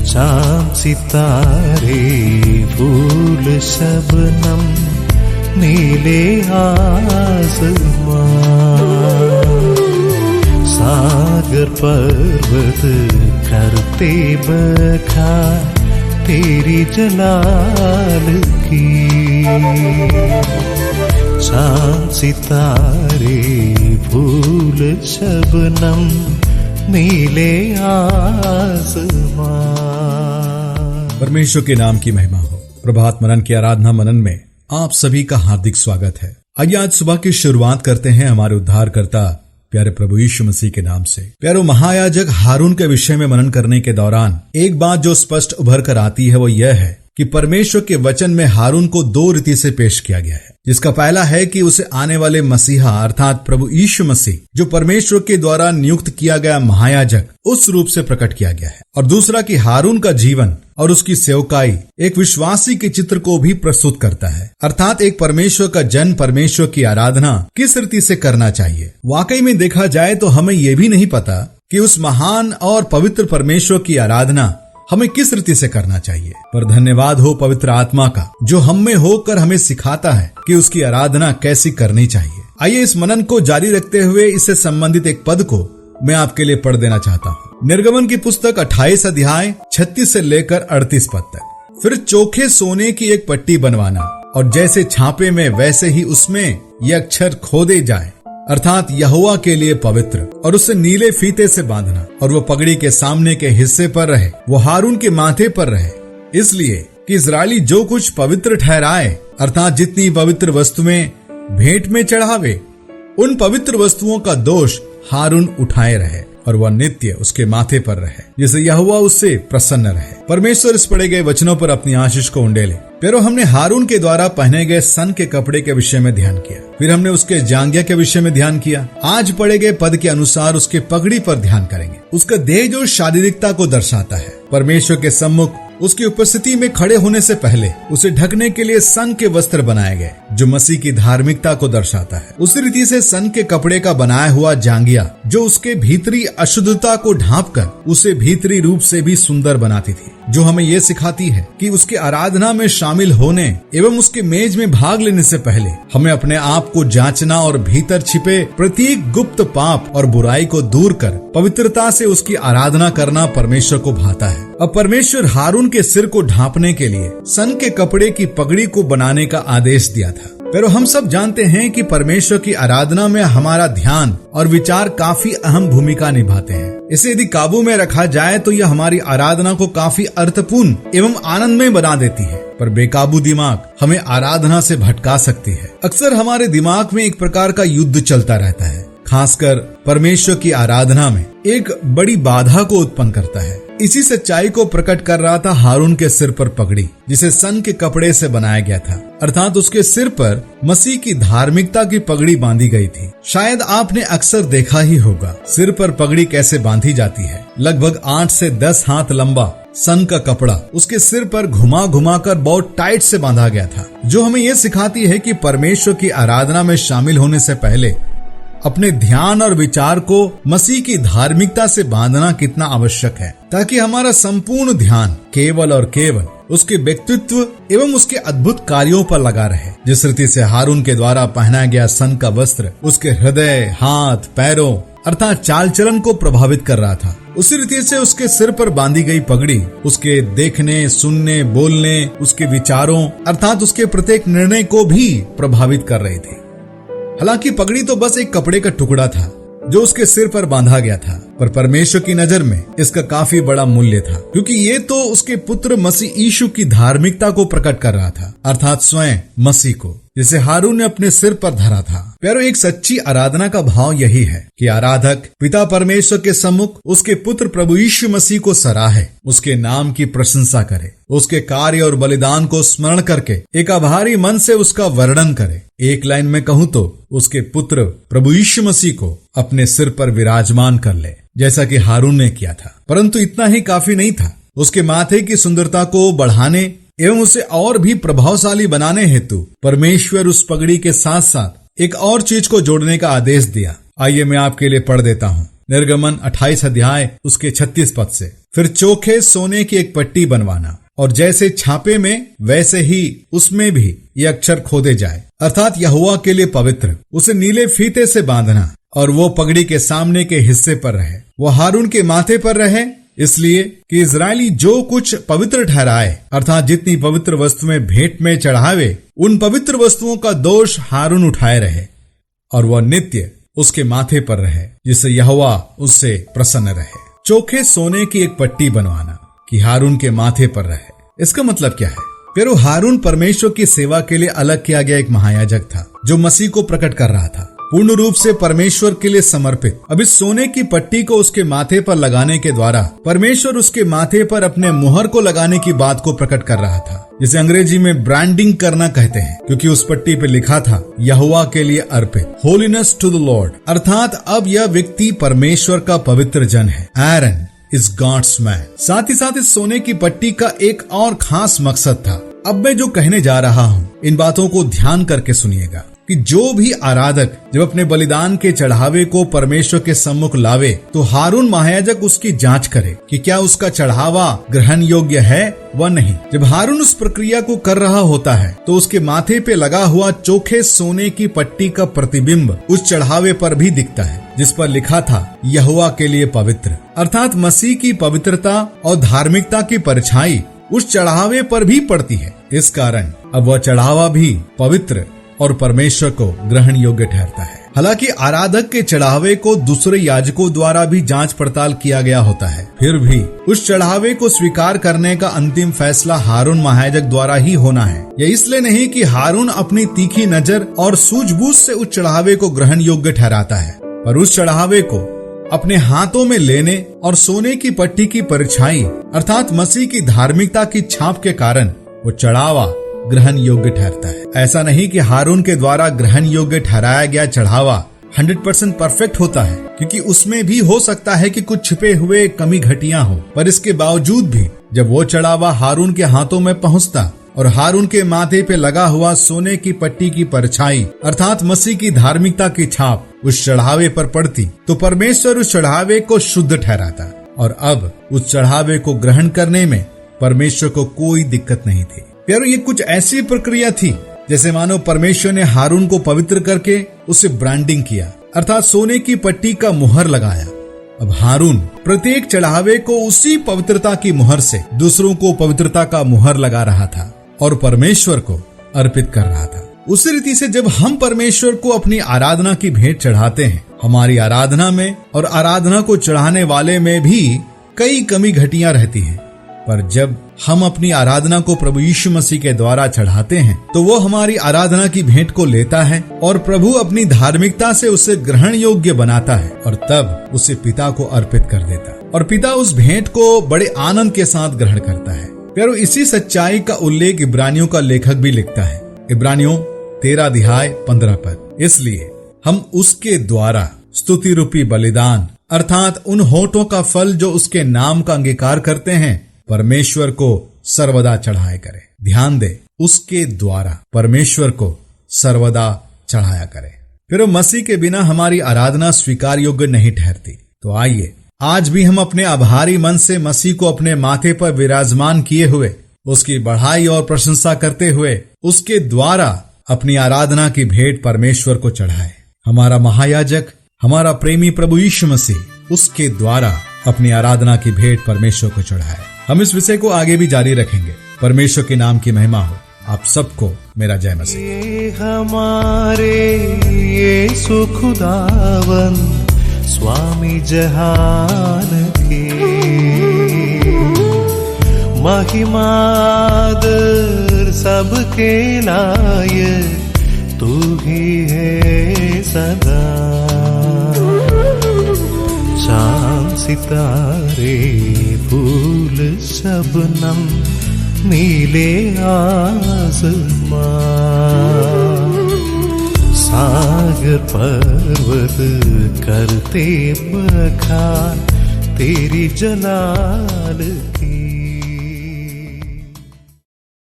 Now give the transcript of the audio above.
चांद सितारे फूल शबनम नीले आसमां, सागर पर्वत करते बखान तेरी जलाल की। चांद सितारे फूल शबनम नीले आसमां। परमेश्वर के नाम की महिमा हो। प्रभात मनन की आराधना मनन में आप सभी का हार्दिक स्वागत है। आइए आज सुबह की शुरुआत करते हैं हमारे उद्धारकर्ता प्यारे प्रभु यीशु मसीह के नाम से। प्यारो, महायाजक हारून के विषय में मनन करने के दौरान एक बात जो स्पष्ट उभर कर आती है वो यह है कि परमेश्वर के वचन में हारून को दो रीति से पेश किया गया है। जिसका पहला है कि उसे आने वाले मसीहा अर्थात प्रभु यीशु मसीह जो परमेश्वर के द्वारा नियुक्त किया गया महायाजक उस रूप से प्रकट किया गया है, और दूसरा कि हारून का जीवन और उसकी सेवकाई एक विश्वासी के चित्र को भी प्रस्तुत करता है, अर्थात एक परमेश्वर का जन परमेश्वर की आराधना किस रीति से करना चाहिए। वाकई में देखा जाए तो हमें यह भी नहीं पता कि उस महान और पवित्र परमेश्वर की आराधना हमें किस रीति से करना चाहिए, पर धन्यवाद हो पवित्र आत्मा का जो हम में होकर हमें सिखाता है कि उसकी आराधना कैसी करनी चाहिए। आइए इस मनन को जारी रखते हुए इससे संबंधित एक पद को मैं आपके लिए पढ़ देना चाहता हूँ। निर्गमन की पुस्तक 28 अध्याय 36 से लेकर 38 पद तक। फिर चोखे सोने की एक पट्टी बनवाना और जैसे छापे में वैसे ही उसमें ये अक्षर खोदे जाए, अर्थात यहोवा के लिए पवित्र, और उसे नीले फीते से बांधना, और वो पगड़ी के सामने के हिस्से पर रहे, वो हारून के माथे पर रहे, इसलिए कि इस्राएली जो कुछ पवित्र ठहराए, अर्थात जितनी पवित्र वस्तुएं भेंट में चढ़ावे, उन पवित्र वस्तुओं का दोष हारून उठाए रहे और वह नित्य उसके माथे पर रहे, जिससे यहोवा उससे प्रसन्न रहे। परमेश्वर इस पढ़े गए वचनों पर अपनी आशीष को उंडेले। प्यारो, हमने हारून के द्वारा पहने गए सन के कपड़े के विषय में ध्यान किया, फिर हमने उसके जांघिया के विषय में ध्यान किया। आज पढ़े गए पद के अनुसार उसके पगड़ी पर ध्यान करेंगे। उसका देह जो शारीरिकता को दर्शाता है, परमेश्वर के सम्मुख उसकी उपस्थिति में खड़े होने से पहले उसे ढकने के लिए सन के वस्त्र बनाए गए जो मसीह की धार्मिकता को दर्शाता है। उसी रीति से सन के कपड़े का बनाया हुआ जांघिया जो उसके भीतरी अशुद्धता को ढांपकर उसे भीतरी रूप से भी सुंदर बनाती थी, जो हमें ये सिखाती है कि उसके आराधना में शामिल होने एवं उसके मेज में भाग लेने से पहले हमें अपने आप को जांचना और भीतर छिपे प्रत्येक गुप्त पाप और बुराई को दूर कर पवित्रता से उसकी आराधना करना परमेश्वर को भाता है। अब परमेश्वर हारून के सिर को ढांपने के लिए सन के कपड़े की पगड़ी को बनाने का आदेश दिया था। पर हम सब जानते हैं कि परमेश्वर की आराधना में हमारा ध्यान और विचार काफी अहम भूमिका निभाते हैं। इसे यदि काबू में रखा जाए तो यह हमारी आराधना को काफी अर्थपूर्ण एवं आनंदमय बना देती है, पर बेकाबू दिमाग हमें आराधना से भटका सकती है। अक्सर हमारे दिमाग में एक प्रकार का युद्ध चलता रहता है, खासकर परमेश्वर की आराधना में एक बड़ी बाधा को उत्पन्न करता है। इसी सच्चाई को प्रकट कर रहा था हारून के सिर पर पगड़ी, जिसे सन के कपड़े से बनाया गया था, अर्थात उसके सिर पर मसीह की धार्मिकता की पगड़ी बांधी गई थी। शायद आपने अक्सर देखा ही होगा सिर पर पगड़ी कैसे बांधी जाती है। लगभग 8 से 10 हाथ लंबा सन का कपड़ा उसके सिर पर घुमा घुमा कर बहुत टाइट से बांधा गया था, जो हमें यह सिखाती है कि परमेश्वर की आराधना में शामिल होने से पहले अपने ध्यान और विचार को मसीह की धार्मिकता से बांधना कितना आवश्यक है, ताकि हमारा संपूर्ण ध्यान केवल और केवल उसके व्यक्तित्व एवं उसके अद्भुत कार्यों पर लगा रहे। जिस रीति से हारून के द्वारा पहना गया सन का वस्त्र उसके हृदय, हाथ, पैरों अर्थात चाल चलन को प्रभावित कर रहा था, उसी रीति से उसके सिर पर बांधी गई पगड़ी उसके देखने, सुनने, बोलने, उसके विचारों अर्थात उसके प्रत्येक निर्णय को भी प्रभावित कर रही थी। हालांकि पगड़ी तो बस एक कपड़े का टुकड़ा था जो उसके सिर पर बांधा गया था, पर परमेश्वर की नजर में इसका काफी बड़ा मूल्य था, क्योंकि ये तो उसके पुत्र मसीह यीशु की धार्मिकता को प्रकट कर रहा था, अर्थात स्वयं मसीह को, जिसे हारून ने अपने सिर पर धरा था। प्यारो, एक सच्ची आराधना का भाव यही है कि आराधक पिता परमेश्वर के सम्मुख उसके पुत्र प्रभु यीशु मसीह को सराहे, उसके नाम की प्रशंसा करे, उसके कार्य और बलिदान को स्मरण करके एक आभारी मन से उसका वर्णन करे। एक लाइन में कहूँ तो उसके पुत्र प्रभु यीशु मसीह को अपने सिर पर विराजमान कर ले, जैसा कि हारून ने किया था। परंतु इतना ही काफी नहीं था। उसके माथे की सुंदरता को बढ़ाने एवं उसे और भी प्रभावशाली बनाने हेतु परमेश्वर उस पगड़ी के साथ साथ एक और चीज को जोड़ने का आदेश दिया। आइए मैं आपके लिए पढ़ देता हूँ। निर्गमन 28 अध्याय उसके 36 पद से। फिर चोखे सोने की एक पट्टी बनवाना और जैसे छापे में वैसे ही उसमें भी ये अक्षर खोदे जाए, अर्थात यहोवा के लिए पवित्र। उसे नीले फीते से बांधना और वो पगड़ी के सामने के हिस्से पर रहे। वो हारून के माथे पर रहे, इसलिए कि इजरायली जो कुछ पवित्र ठहराए, अर्थात जितनी पवित्र वस्तुएं भेंट में चढ़ावे, उन पवित्र वस्तुओं का दोष हारून उठाए रहे और वह नित्य उसके माथे पर रहे, जिससे यहोवा उससे प्रसन्न रहे। चोखे सोने की एक पट्टी बनवाना कि हारून के माथे पर रहे। इसका मतलब क्या है? फिर हारून परमेश्वर की सेवा के लिए अलग किया गया एक महायाजक था, जो मसीह को प्रकट कर रहा था, पूर्ण रूप से परमेश्वर के लिए समर्पित। अब इस सोने की पट्टी को उसके माथे पर लगाने के द्वारा परमेश्वर उसके माथे पर अपने मुहर को लगाने की बात को प्रकट कर रहा था, जिसे अंग्रेजी में ब्रांडिंग करना कहते हैं, क्योंकि उस पट्टी पे लिखा था यहोवा के लिए अर्पित, होलीनेस टू द लॉर्ड, अर्थात अब यह व्यक्ति परमेश्वर का पवित्र जन है। एरन इज गॉड्स मैन। साथ ही साथ इस सोने की पट्टी का एक और खास मकसद था। अब मैं जो कहने जा रहा हूँ, इन बातों को ध्यान करके सुनिएगा कि जो भी आराधक जब अपने बलिदान के चढ़ावे को परमेश्वर के सम्मुख लावे, तो हारून महायाजक उसकी जांच करे कि क्या उसका चढ़ावा ग्रहण योग्य है व नहीं। जब हारून उस प्रक्रिया को कर रहा होता है, तो उसके माथे पे लगा हुआ चोखे सोने की पट्टी का प्रतिबिंब उस चढ़ावे पर भी दिखता है, जिस पर लिखा था यहोवा के लिए पवित्र, अर्थात मसीह की पवित्रता और धार्मिकता की परछाई उस चढ़ावे पर भी पड़ती है। इस कारण अब वह चढ़ावा भी पवित्र और परमेश्वर को ग्रहण योग्य ठहरता है। हालांकि आराधक के चढ़ावे को दूसरे याजकों द्वारा भी जांच पड़ताल किया गया होता है, फिर भी उस चढ़ावे को स्वीकार करने का अंतिम फैसला हारून महायाजक द्वारा ही होना है। यह इसलिए नहीं कि हारून अपनी तीखी नजर और सूझबूझ से उस चढ़ावे को ग्रहण योग्य ठहराता है, पर उस चढ़ावे को अपने हाथों में लेने और सोने की पट्टी की परछाई, अर्थात मसीह की धार्मिकता की छाप के कारण वो चढ़ावा ग्रहण योग्य ठहरता है। ऐसा नहीं कि हारून के द्वारा ग्रहण योग्य ठहराया गया चढ़ावा 100% परफेक्ट होता है, क्योंकि उसमें भी हो सकता है कि कुछ छिपे हुए कमी घटियां हो, पर इसके बावजूद भी जब वो चढ़ावा हारून के हाथों में पहुंचता और हारून के माथे पे लगा हुआ सोने की पट्टी की परछाई, अर्थात मसीह की धार्मिकता की छाप उस चढ़ावे पर पड़ती, तो परमेश्वर उस चढ़ावे को शुद्ध ठहराता और अब उस चढ़ावे को ग्रहण करने में परमेश्वर को कोई दिक्कत नहीं थी। प्यारो, ये कुछ ऐसी प्रक्रिया थी जैसे मानो परमेश्वर ने हारून को पवित्र करके उसे ब्रांडिंग किया, अर्थात सोने की पट्टी का मुहर लगाया। अब हारून प्रत्येक चढ़ावे को उसी पवित्रता की मुहर से दूसरों को पवित्रता का मुहर लगा रहा था और परमेश्वर को अर्पित कर रहा था। उसी रीति से जब हम परमेश्वर को अपनी आराधना की भेंट चढ़ाते हैं, हमारी आराधना में और आराधना को चढ़ाने वाले में भी कई कमी घटियां रहती हैं, पर जब हम अपनी आराधना को प्रभु यीशु मसीह के द्वारा चढ़ाते हैं, तो वो हमारी आराधना की भेंट को लेता है और प्रभु अपनी धार्मिकता से उसे ग्रहण योग्य बनाता है और तब उसे पिता को अर्पित कर देता है और पिता उस भेंट को बड़े आनंद के साथ ग्रहण करता है। प्यारो, इसी सच्चाई का उल्लेख इब्रानियों का लेखक भी लिखता है, इब्रानियों 13:15 पर। इसलिए हम उसके द्वारा स्तुति रूपी बलिदान, अर्थात उन होठों का फल जो उसके नाम का अंगीकार करते हैं, परमेश्वर को सर्वदा चढ़ाया करें। ध्यान दे, उसके द्वारा परमेश्वर को सर्वदा चढ़ाया करें। फिर मसीह के बिना हमारी आराधना स्वीकार योग्य नहीं ठहरती। तो आइए आज भी हम अपने आभारी मन से मसीह को अपने माथे पर विराजमान किए हुए उसकी बढ़ाई और प्रशंसा करते हुए उसके द्वारा अपनी आराधना की भेंट परमेश्वर को चढ़ाए। हमारा महायाजक, हमारा प्रेमी प्रभु यीशु मसीह उसके द्वारा अपनी आराधना की भेंट परमेश्वर को चढ़ाए। हम इस विषय को आगे भी जारी रखेंगे। परमेश्वर के नाम की महिमा हो। आप सबको मेरा जय मसीह। ये हमारे यीशु खुदावन स्वामी जहान के महिमादर सबके लायक तू ही है सदा। चांद सितारे फूल शबनम नीले आसमां सागर पर्वत करते बखान तेरी जलाल